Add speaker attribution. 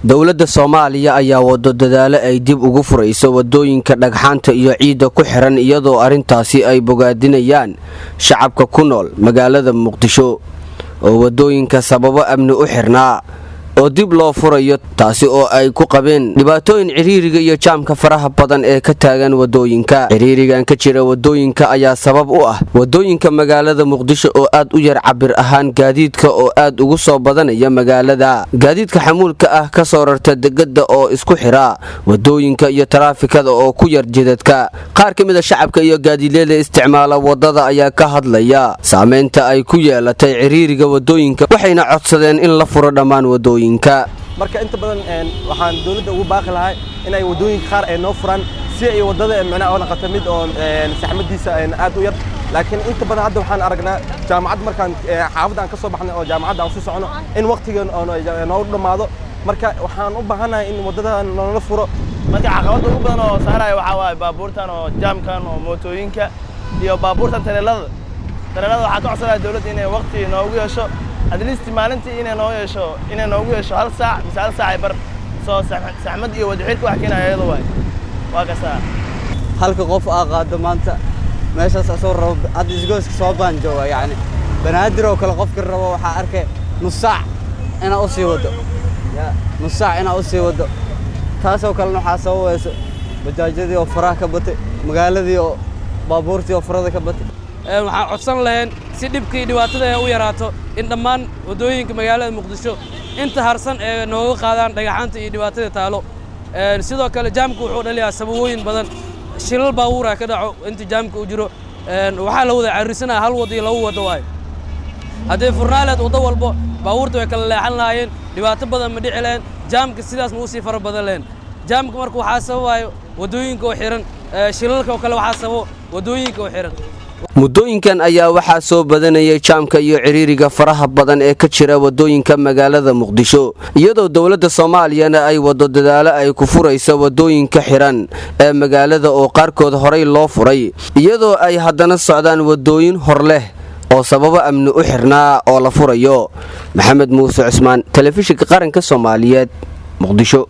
Speaker 1: dowladda Soomaaliya ayaa wado dadaalo ay dib ugu furayso wadooyinka dhagxaanta iyo ciidda ku xiran iyadoo arintaasi ay bogaadinayaan shacabka ku nool magaalada Muqdisho oo wadooyinka sababo amni u xirnaa oo dib loo furayo taasi oo ay ku qabeen dhibaatooyin ciriiriga iyo jaamka faraha badan ee ka taagan wadooyinka ciriirigan ka jira wadooyinka ayaa sabab u ah wadooyinka magaalada Muqdisho oo aad u yar cabir ahaan gaadiidka oo aad ugu soo badanaya magaalada gaadiidka xamuulka ah ka soo rarta degada oo isku xira wadooyinka iyo taraafikada oo ku yar jidadka qaar ka mid ah shacabka iyo gaadiidleyda isticmaala wadada ayaa ka hadlaya saameynta ay ku yeelatay ciriiriga wadooyinka waxayna codsadeen in la furo dhammaan wadooyinka
Speaker 2: marka inta badan waxaan dawladda ugu baaqi lahay in ay wadooyinka qaar ay noo furaan si ay wadada macnaha oo noqoto mid oo saxmadiisa aad u yar laakiin inta badan hadda waxaan aragnaa jaamacad markaan xaafadda aan ka soo baxnay oo jaamacadda aan ku socono in waqtigan oo noo dhamaado marka waxaan u baahanahay in wadada loo furo
Speaker 3: marka caqabada ugu badan oo saaraya waxa waay baabuurtan oo jaamkan oo mootooyinka iyo baabuurtan tareelada waxaa ka codsanaya dawladda inay waqti noogu yeesho at least maalintii inay noogu yeesho hal saac mise hal saac ay bar soo saxmad iyo wadxirka wax keenaya iyada waa ka saa
Speaker 4: halka qof qaado maanta meeshaas soo rabo hadda isgooska soo baan jooga yani banaadir oo kale qofka rabo waxa arkay nus saac ina u sii wado taasoo kale waxa soo weeso bajaajadii oo faraha ka batay magaaladii oo baabuurtii oo farada ka batay
Speaker 5: waxaan codsan lahayn si dhibkii dhibaatada u yaraato in dhammaan wadooyinka magaalada Muqdisho inta harsan ee nooga qaadaan dhagaxaanta iyo dhibaatada taalo sidoo kale jaamku wuxuu dhaliyaa sababooyin badan shilal baabuur ka dhaco inta jaamku u jiro waxa la wada carisanaa hal wado iyo laba wado waay hadee furnaaleed wado walbo baabuurta way kala leexan lahaayeen dhibaato badan ma dhici lahayn jaamka sidaas ma u sii fara badan lahayn jaamka markuu waxa sababayo wadooyinka oo xiran shilalka oo kale waxa sababo wadooyinka oo xiran
Speaker 1: mudooyinkan ayaa waxaa soo badanayay jaamka iyo ciriiriga faraha badan ee ka jira wadooyinka magaalada Muqdisho iyadoo dawladda Soomaaliyana ay wado dadaalo ay ku furayso wadooyinka xiran ee magaalada oo qaarkood horay loo furay iyadoo ay haddana socdaan wadooyin hor leh oo sababo amni u xirnaa oo la furayo Maxamed Muuse Cusmaan telefishinka qaranka Soomaaliyeed Muqdisho.